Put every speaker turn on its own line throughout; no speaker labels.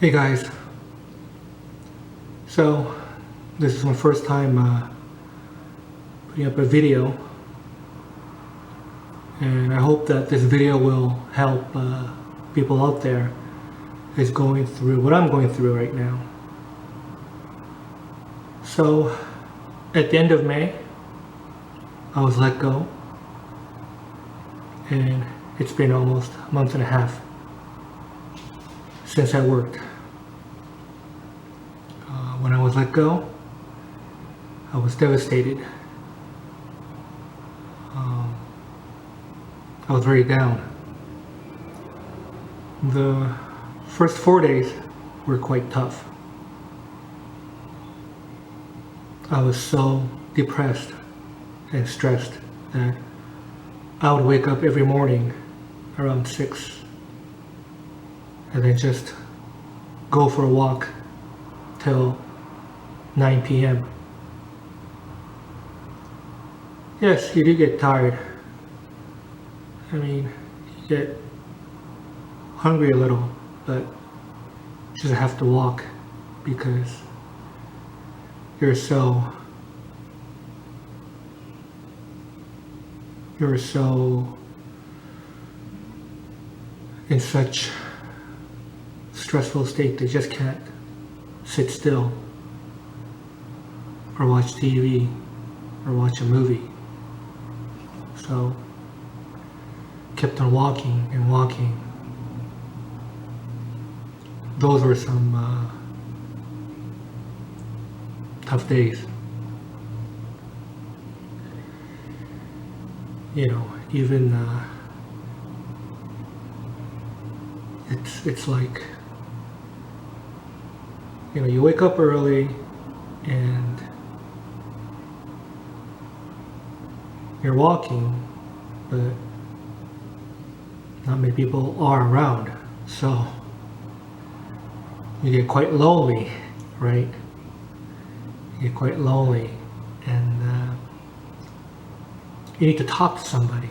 Hey guys, so this is my first time putting up a video, and I hope that this video will help people out there who's going through what I'm going through right now. So at the end of May, I was let go, and it's been almost a month and a half since I worked. When I was let go, I was devastated. I was very down. The first 4 days were quite tough. I was so depressed and stressed that I would wake up every morning around 6 and then just go for a walk till 9 p.m. Yes, you do get tired. I mean, you get hungry a little, but you just have to walk because you're so in such stressful state that you just can't sit still or watch TV or watch a movie. So kept on walking and walking. Those were some tough days. You know, even it's like, you know, you wake up early and you're walking, but not many people are around, so you get quite lonely, right? You get quite lonely, and you need to talk to somebody,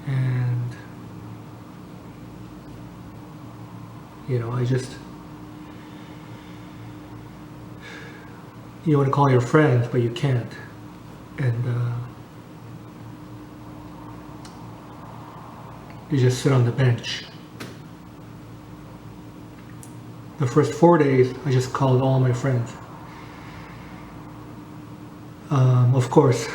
and you know, you want to call your friends, but you can't, and you just sit on the bench. The first 4 days, I just called all my friends. Of course,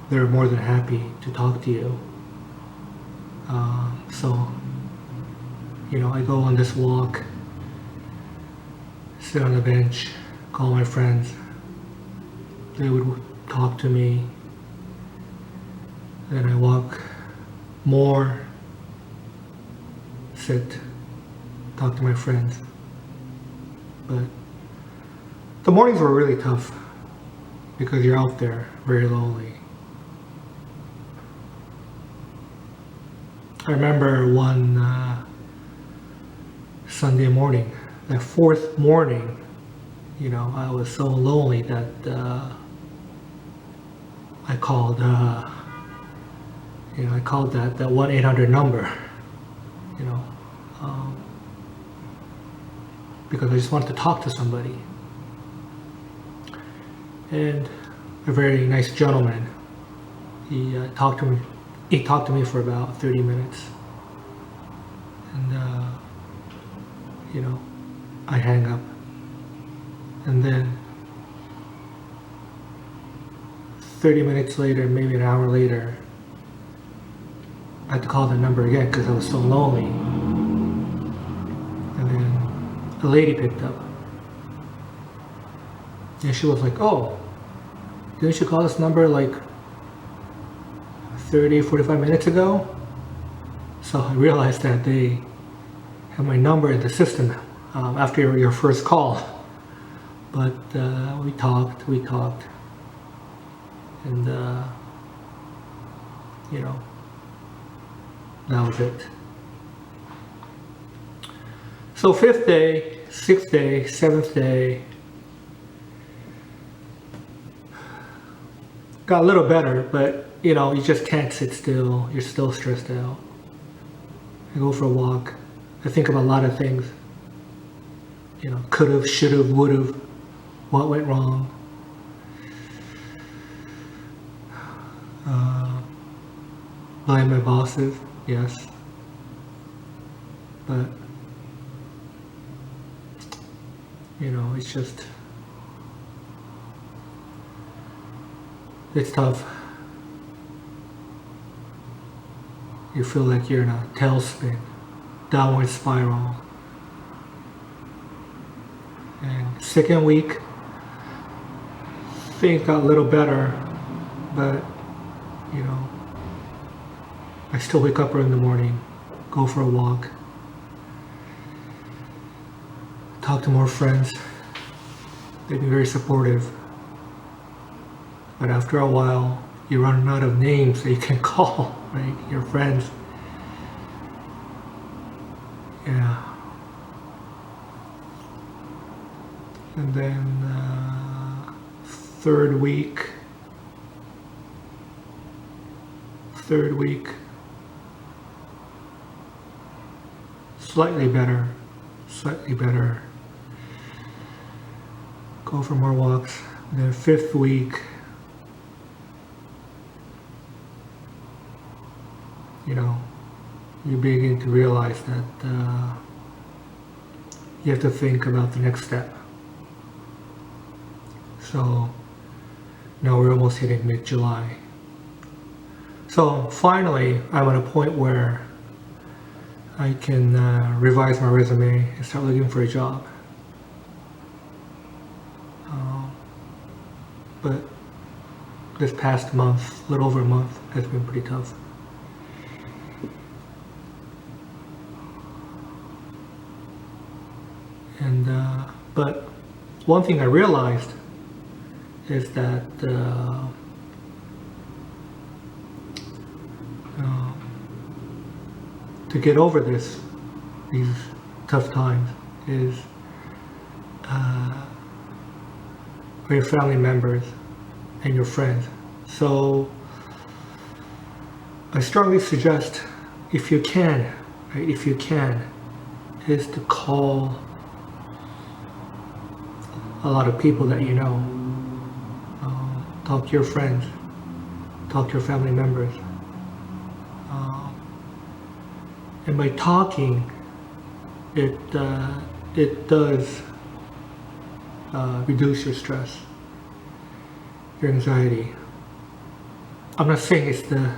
they're more than happy to talk to you. So, you know, I go on this walk, sit on the bench, call my friends. They would talk to me. Then I walk more, sit, talk to my friends. But the mornings were really tough because you're out there very lonely. I remember one Sunday morning, that fourth morning, you know, I was so lonely that I called that 1-800 number, you know, because I just wanted to talk to somebody. And a very nice gentleman, he talked to me for about 30 minutes, and you know, I hang up, and then 30 minutes later, maybe an hour later, I had to call the number again because I was so lonely. And then a lady picked up. And she was like, "Oh, didn't you call this number like 45 minutes ago?" So I realized that they have my number in the system after your first call. But we talked. And you know, that was it. So 5th day, 6th day, 7th day, got a little better, but you know, you just can't sit still. You're still stressed out. I go for a walk, I think of a lot of things. You know, could have, should have, would have, what went wrong. Blame my bosses, yes. But, you know, it's just, it's tough. You feel like you're in a tailspin, downward spiral. And second week, things got a little better, but, you know, I still wake up early in the morning, go for a walk, talk to more friends. They've been very supportive. But after a while, you run out of names that you can call, right? Your friends. Yeah. And then third week, slightly better. Go for more walks. And then fifth week, you know, you begin to realize that you have to think about the next step. So now we're almost hitting mid-July. So finally, I'm at a point where I can revise my resume and start looking for a job. But this past month, a little over a month, has been pretty tough. And but one thing I realized is that to get over these tough times is for your family members and your friends. So I strongly suggest, if you can, right, is to call a lot of people that you know. Talk to your friends, talk to your family members. And by talking, it does reduce your stress, your anxiety. I'm not saying it's the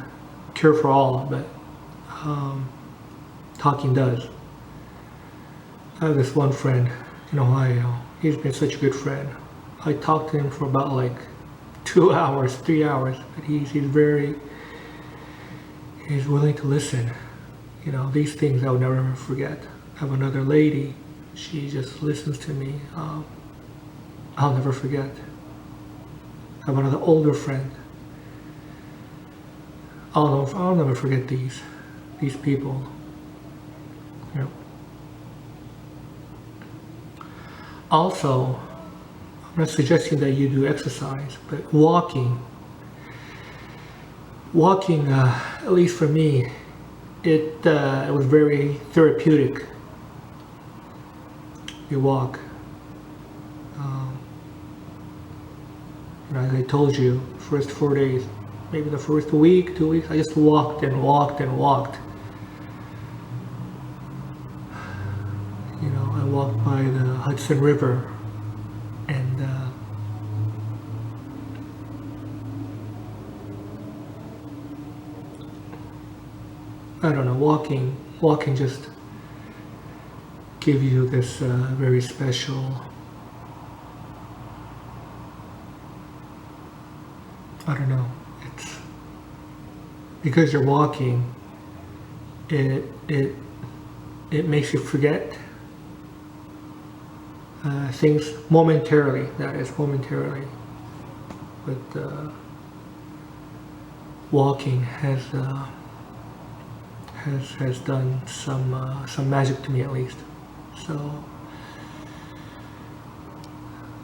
cure for all, but talking does. I have this one friend in Ohio. He's been such a good friend. I talked to him for about like 2 hours, 3 hours, but he's willing to listen. You know, these things I would never forget. I have another lady, she just listens to me. I'll never forget. I have another older friend. I'll never forget these people. You know. Also, I'm not suggesting that you do exercise, but walking, at least for me, it was very therapeutic. You walk. And as I told you, first 4 days, maybe the first week, 2 weeks, I just walked and walked and walked. You know, I walked by the Hudson River, and I don't know, walking just gives you this very special, I don't know, it's because you're walking, it makes you forget things momentarily, that is, momentarily. But walking has done some magic to me, at least. So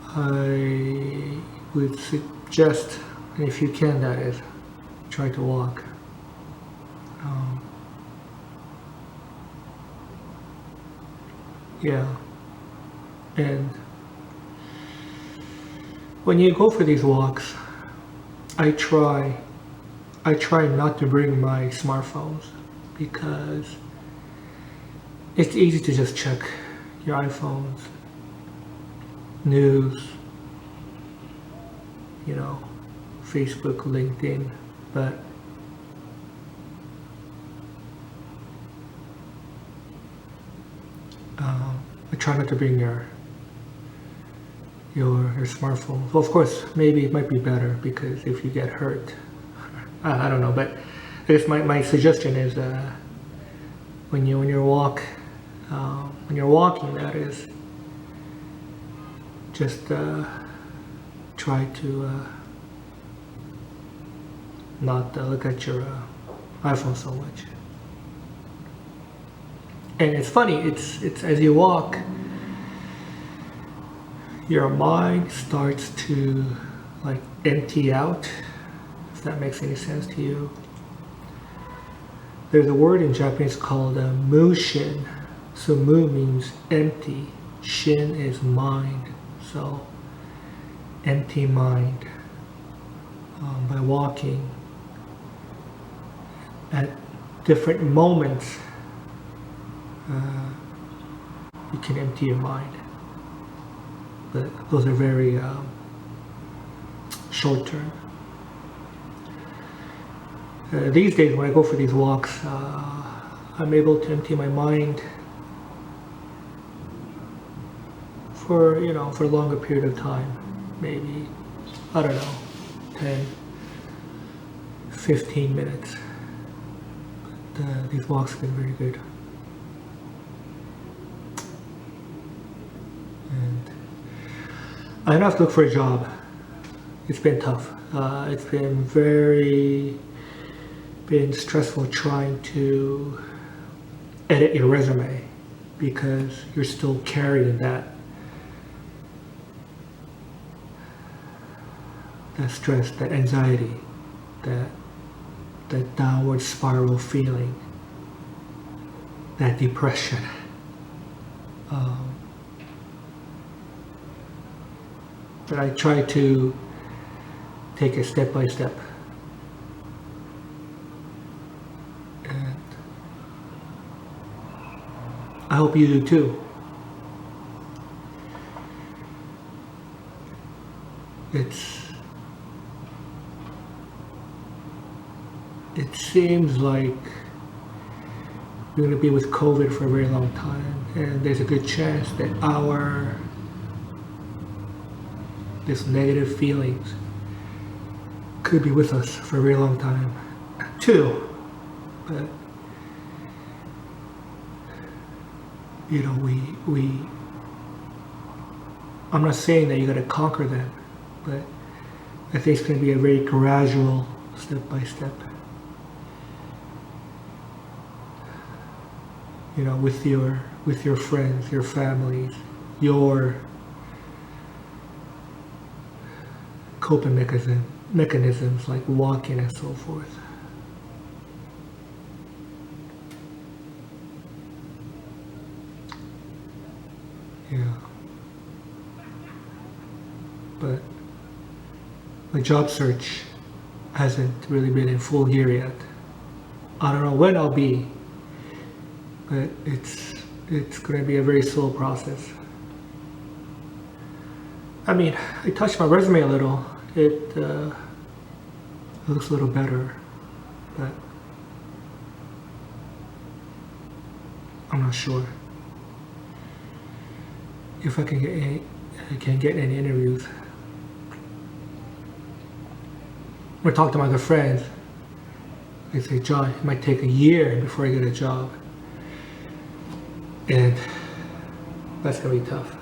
I would suggest, and if you can, that is, try to walk. Yeah. And when you go for these walks, I try not to bring my smartphones because it's easy to just check your iPhones, news, Facebook, LinkedIn, but I try not to bring your smartphone. Well, of course, maybe it might be better because if you get hurt, I don't know. But I guess my suggestion is when you're walking, that is, just try to not look at your iPhone so much. And it's funny. It's as you walk, your mind starts to like empty out, if that makes any sense to you. There's a word in Japanese called mushin. So mu means empty, shin is mind. So empty mind. By walking at different moments, you can empty your mind. But those are very short term. These days when I go for these walks, I'm able to empty my mind for a longer period of time. Maybe, I don't know, 10, 15 minutes. But these walks have been very good. And I have to look for a job. It's been tough. It's been stressful trying to edit your resume because you're still carrying that stress, that anxiety, that downward spiral feeling, that depression. But I try to take it step by step. And I hope you do too. It seems like we're going to be with COVID for a very long time, and there's a good chance that this negative feelings could be with us for a very long time too. But I'm not saying that you got to conquer them, but I think it's going to be a very gradual, step by step. With your friends, your families, your coping mechanisms like walking and so forth. Yeah. But my job search hasn't really been in full gear yet. I don't know when I'll be, but it's going to be a very slow process. I mean, I touched my resume a little. It looks a little better, but I'm not sure if I can get any interviews. When I talk to my other friends, they say, John, it might take a year before I get a job. And that's gonna be tough.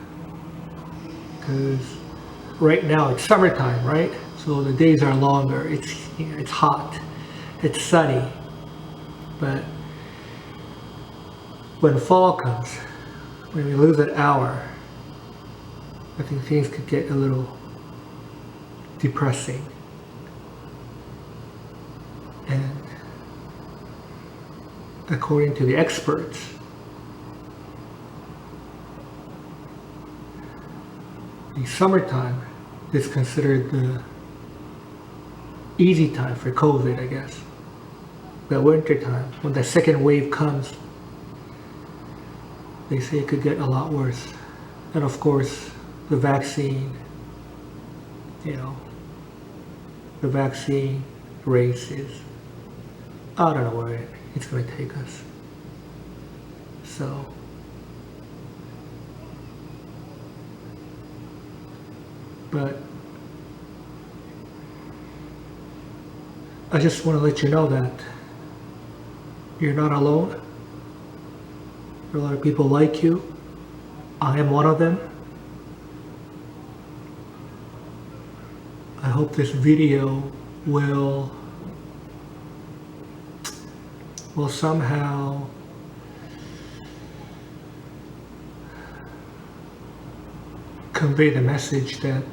Because right now it's summertime, right? So the days are longer, it's hot, it's sunny. But when fall comes, when we lose an hour, I think things could get a little depressing. And according to the experts, the summertime is considered the easy time for COVID, I guess. But winter time, when the second wave comes, they say it could get a lot worse. And of course, the vaccine, the vaccine race is, I don't know where it's going to take us. So, but I just want to let you know that you're not alone. There are a lot of people like you. I am one of them. I hope this video will somehow convey the message that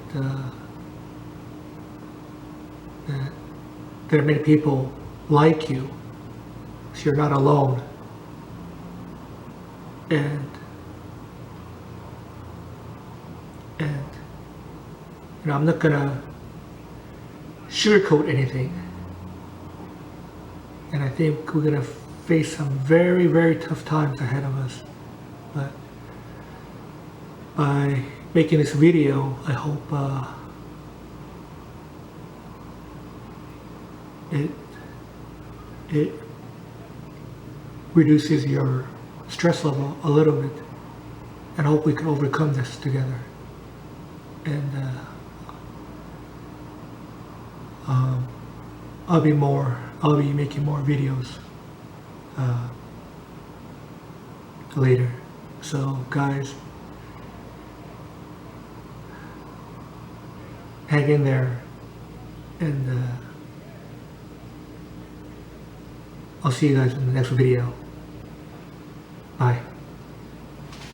there are many people like you, so you're not alone. And I'm not gonna sugarcoat anything. And I think we're gonna face some very, very tough times ahead of us. But by making this video, I hope it reduces your stress level a little bit, and I hope we can overcome this together. And I'll be making more videos later. So guys, hang in there, and I'll see you guys in the next video. Bye.